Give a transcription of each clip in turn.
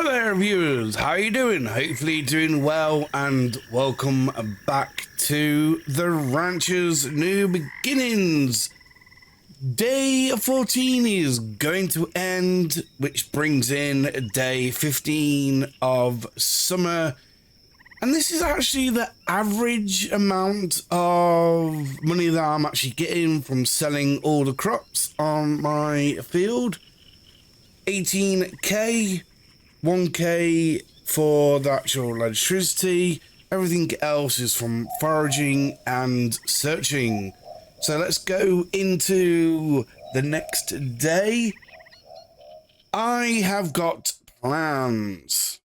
Hello there, viewers. How you doing? Hopefully doing well, and welcome back to the Rancher's New Beginnings. Day 14 is going to end, which brings in day 15 of summer. And this is actually the average amount of money that I'm actually getting from selling all the crops on my field. 18k. 1k for the actual electricity. Everything else is from foraging and searching. So let's go into the next day. I have got plans,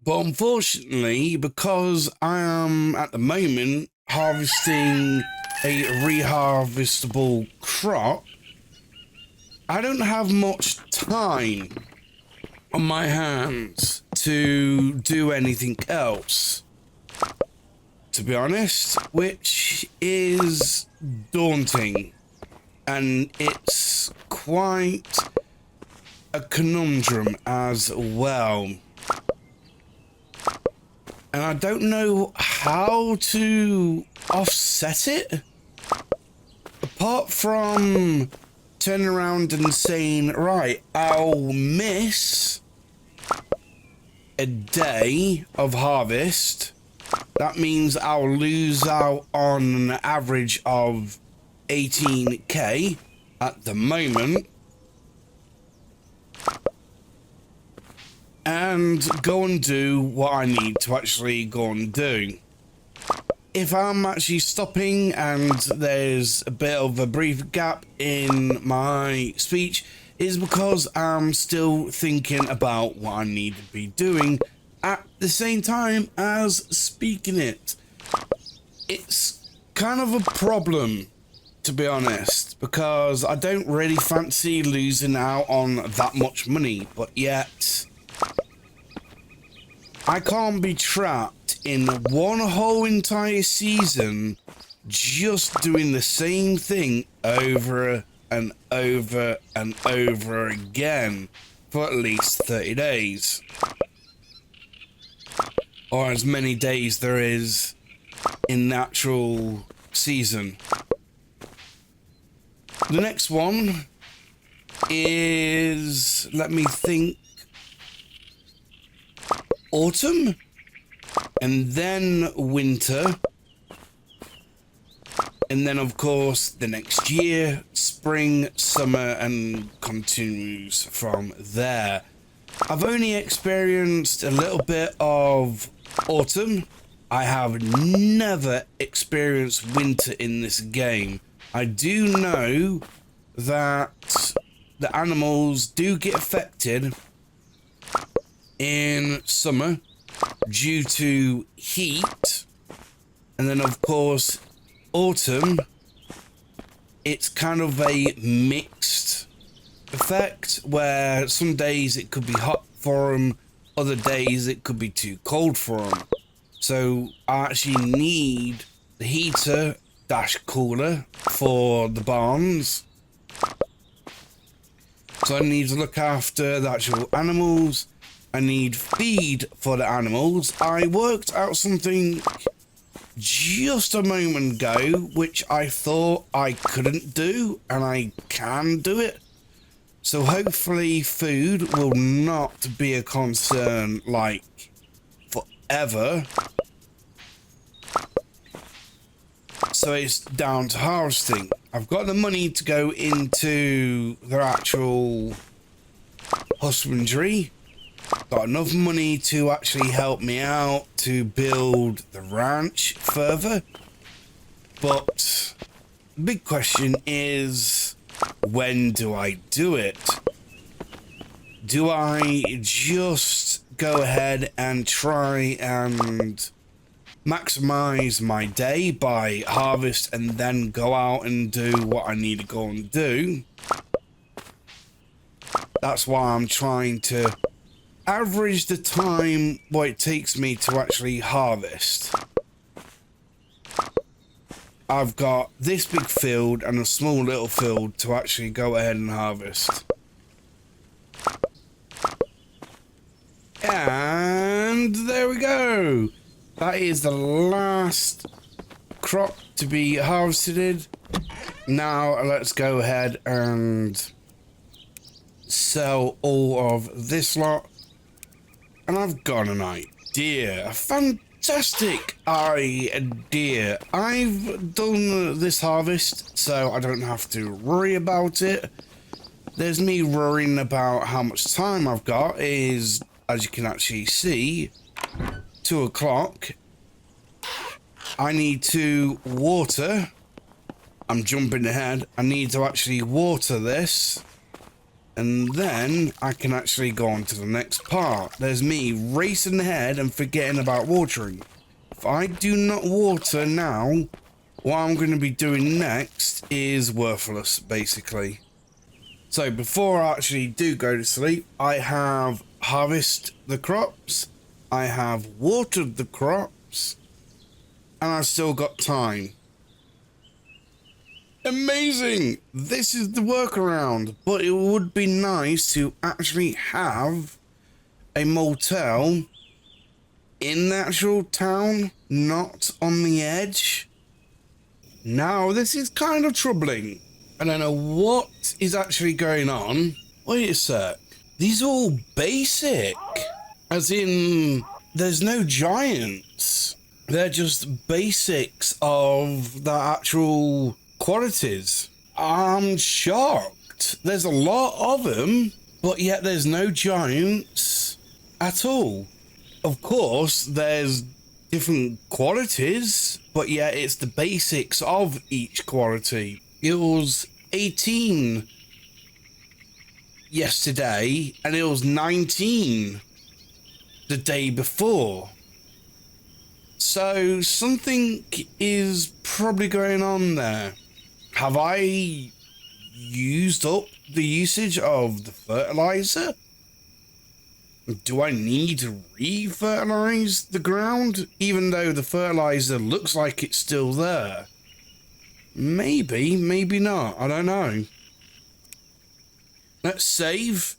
but unfortunately, because I am at the moment harvesting a reharvestable crop, I don't have much time on my hands to do anything else, to be honest, which is daunting, and it's quite a conundrum as well, and I don't know how to offset it apart from turning around and saying, right, I'll miss a day of harvest. That means I'll lose out on an average of 18k at the moment, and go and do what I need to actually go and do. If I'm actually stopping and there's a bit of a brief gap in my speech, is because I'm still thinking about what I need to be doing at the same time as speaking it. It's kind of a problem, to be honest, because I don't really fancy losing out on that much money, but yet I can't be trapped in one whole entire season just doing the same thing over and over and over again for at least 30 days. Or as many days there is in natural season. The next one is, let me think, autumn, and then winter, and then of course the next year, spring, summer, and continues from there. I've only experienced a little bit of autumn. I have never experienced winter in this game. I do know that the animals do get affected in summer due to heat, and then of course autumn, it's kind of a mixed effect where some days it could be hot for them, other days it could be too cold for them. So I actually need the heater dash cooler for the barns, so I need to look after the actual animals. I need feed for the animals. I worked out something just a moment ago which I thought I couldn't do, and I can do it. So hopefully food will not be a concern like forever. So it's down to harvesting. I've got the money to go into the actual husbandry. Got enough money to actually help me out to build the ranch further. But the big question is, when do I do it? Do I just go ahead and try and maximize my day by harvest and then go out and do what I need to go and do? That's why I'm trying to average the time what it takes me to actually harvest. I've got this big field and a small little field to actually go ahead and harvest. And there we go. That is the last crop to be harvested. Now let's go ahead and sell all of this lot. And I've got an idea. A fantastic idea. I've done this harvest, so I don't have to worry about it. There's me worrying about how much time I've got is, as you can actually see, 2 o'clock. I need to water. I'm jumping ahead. I need to actually water this. And then I can actually go on to the next part. There's me racing ahead and forgetting about watering. If I do not water now, what I'm going to be doing next is worthless, basically. So before I actually do go to sleep, I have harvested the crops. I have watered the crops. And I've still got time. Amazing! This is the workaround, but it would be nice to actually have a motel in the actual town, not on the edge. Now, this is kind of troubling. I don't know what is actually going on. Wait a sec. These are all basic. As in, there's no giants. They're just basics of the actual qualities. I'm shocked. There's a lot of them, but yet there's no giants at all. Of course, there's different qualities, but yet it's the basics of each quality. It was 18 yesterday, and it was 19 the day before. So something is probably going on there. Have I used up the usage of the fertilizer? Do I need to re-fertilize the ground, even though the fertilizer looks like it's still there? Maybe, maybe not. I don't know. Let's save,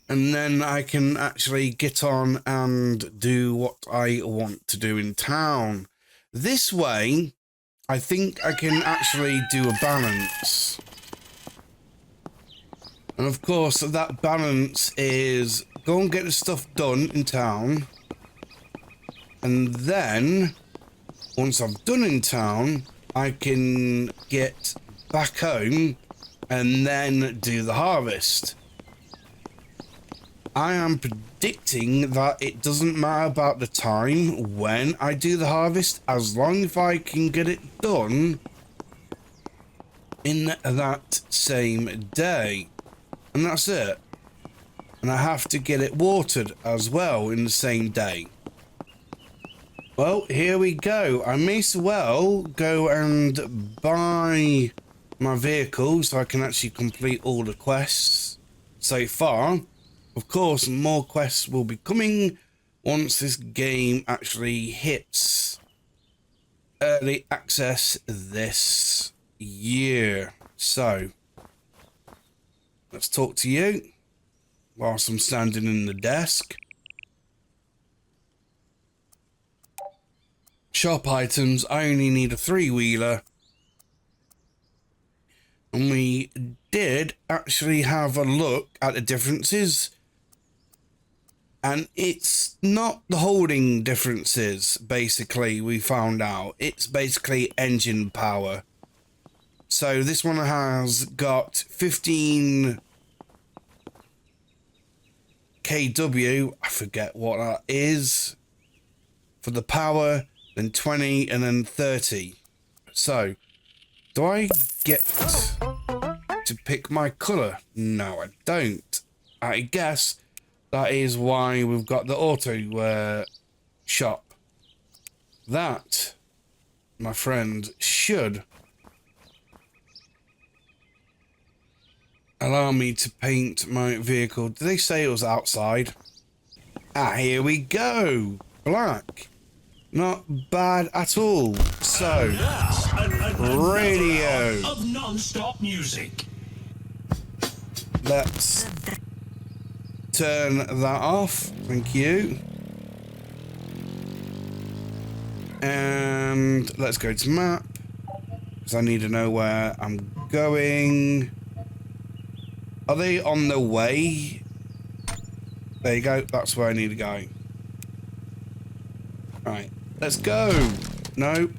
and then I can actually get on and do what I want to do in town. This way, I think I can actually do a balance. And of course, that balance is go and get the stuff done in town. And then, once I've done in town, I can get back home and then do the harvest. I am predicting that it doesn't matter about the time when I do the harvest, as long as I can get it done in that same day. And that's it. And I have to get it watered as well in the same day. Well, here we go. I may as well go and buy my vehicle so I can actually complete all the quests so far. Of course, more quests will be coming once this game actually hits early access this year. So, let's talk to you whilst I'm standing in the desk. Shop items, I only need a 3-wheeler. And we did actually have a look at the differences. And it's not the holding differences, basically, we found out. It's basically engine power. So this one has got 15 kW, I forget what that is, for the power, then 20 and then 30. So, do I get to pick my colour? No, I don't. I guess that is why we've got the auto shop. That, my friend, should allow me to paint my vehicle. Did they say it was outside? Ah, here we go. Black. Not bad at all. So, radio. Of non-stop music. Let's turn that off. Thank you. And let's go to map, because I need to know where I'm going. Are they on the way? There you go. That's where I need to go. Right. Let's go. Nope.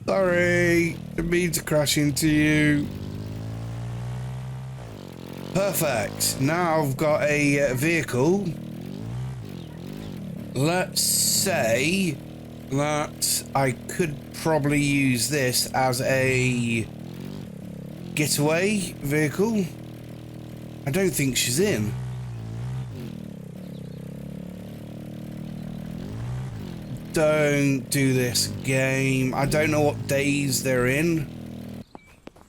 Sorry. Didn't mean to crash into you. Perfect. Now I've got a vehicle. Let's say that I could probably use this as a getaway vehicle. I don't think she's in. Don't do this game. I don't know what days they're in.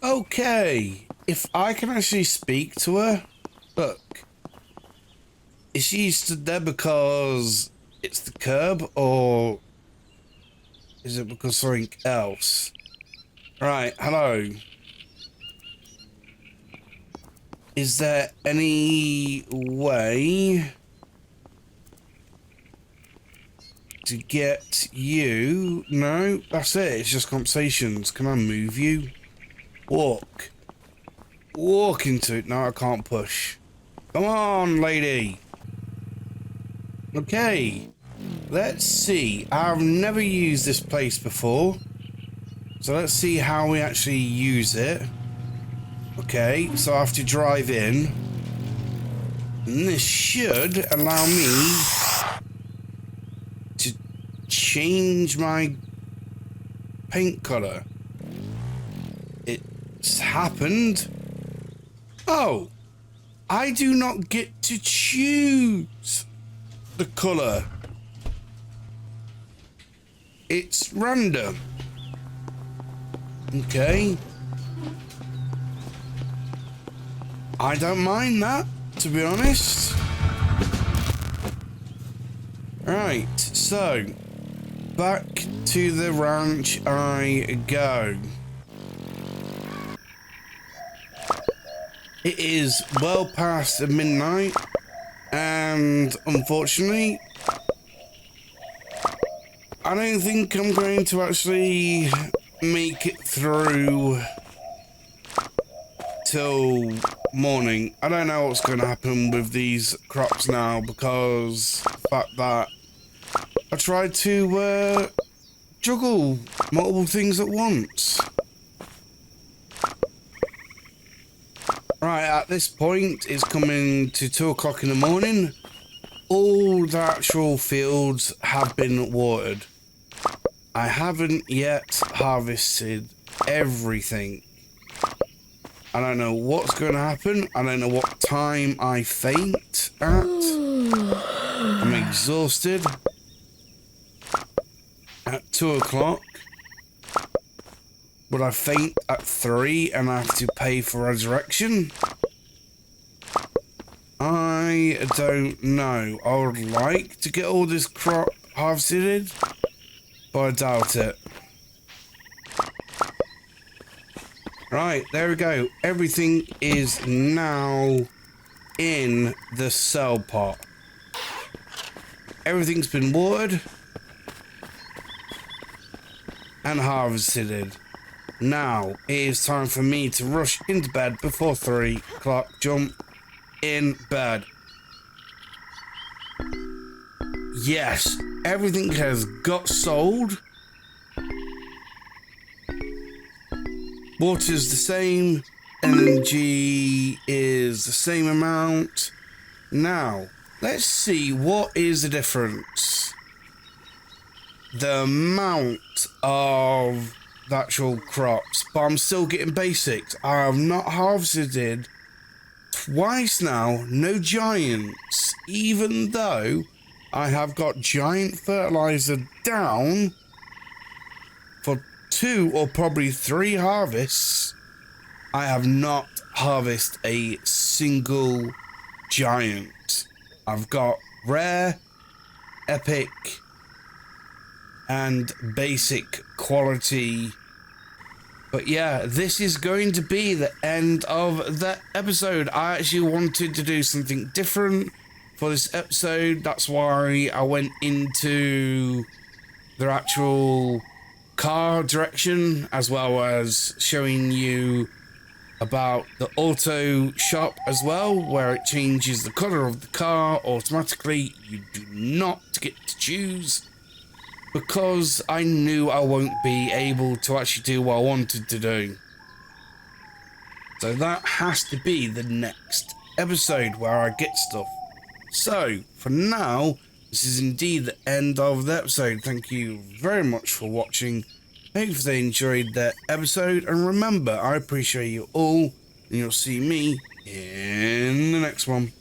Okay. If I can actually speak to her. Look. Is she stood there because it's the curb, or is it because something else? Right, hello. Is there any way to get you? No, that's it. It's just conversations. Can I move you? Walk. Walk into it. No, I can't push. Come on, lady. Okay. Let's see. I've never used this place before. So let's see how we actually use it. Okay, so I have to drive in. And this should allow me to change my paint color. It's happened. Oh, I do not get to choose the color. It's random. Okay. I don't mind that, to be honest. Right, so back to the ranch I go. It is well past midnight, and unfortunately, I don't think I'm going to actually make it through till morning. I don't know what's going to happen with these crops now, because the fact that I tried to juggle multiple things at once. Right, at this point, it's coming to 2 o'clock in the morning. All the actual fields have been watered. I haven't yet harvested everything. I don't know what's going to happen. I don't know what time I faint at. I'm exhausted. At 2 o'clock. Would I faint at 3 and I have to pay for resurrection? I don't know. I would like to get all this crop harvested, but I doubt it. Right, there we go. Everything is now in the cell pot. Everything's been watered and harvested. Now, it is time for me to rush into bed before 3 o'clock. Jump in bed. Yes, everything has got sold. Water's the same. Energy is the same amount. Now, let's see what is the difference. The amount of the actual crops, but I'm still getting basics. I have not harvested twice now, no giants, even though I have got giant fertilizer down for 2 or probably 3 harvests. I have not harvested a single giant. I've got rare, epic, and basic quality But yeah, this is going to be the end of the episode. I actually wanted to do something different for this episode. That's why I went into the actual car direction, as well as showing you about the auto shop as well, where it changes the color of the car automatically. You do not get to choose, because I knew I won't be able to actually do what I wanted to do. So that has to be the next episode where I get stuff. So for now, this is indeed the end of the episode. Thank you very much for watching. Hope they enjoyed the episode, and remember, I appreciate you all, and you'll see me in the next one.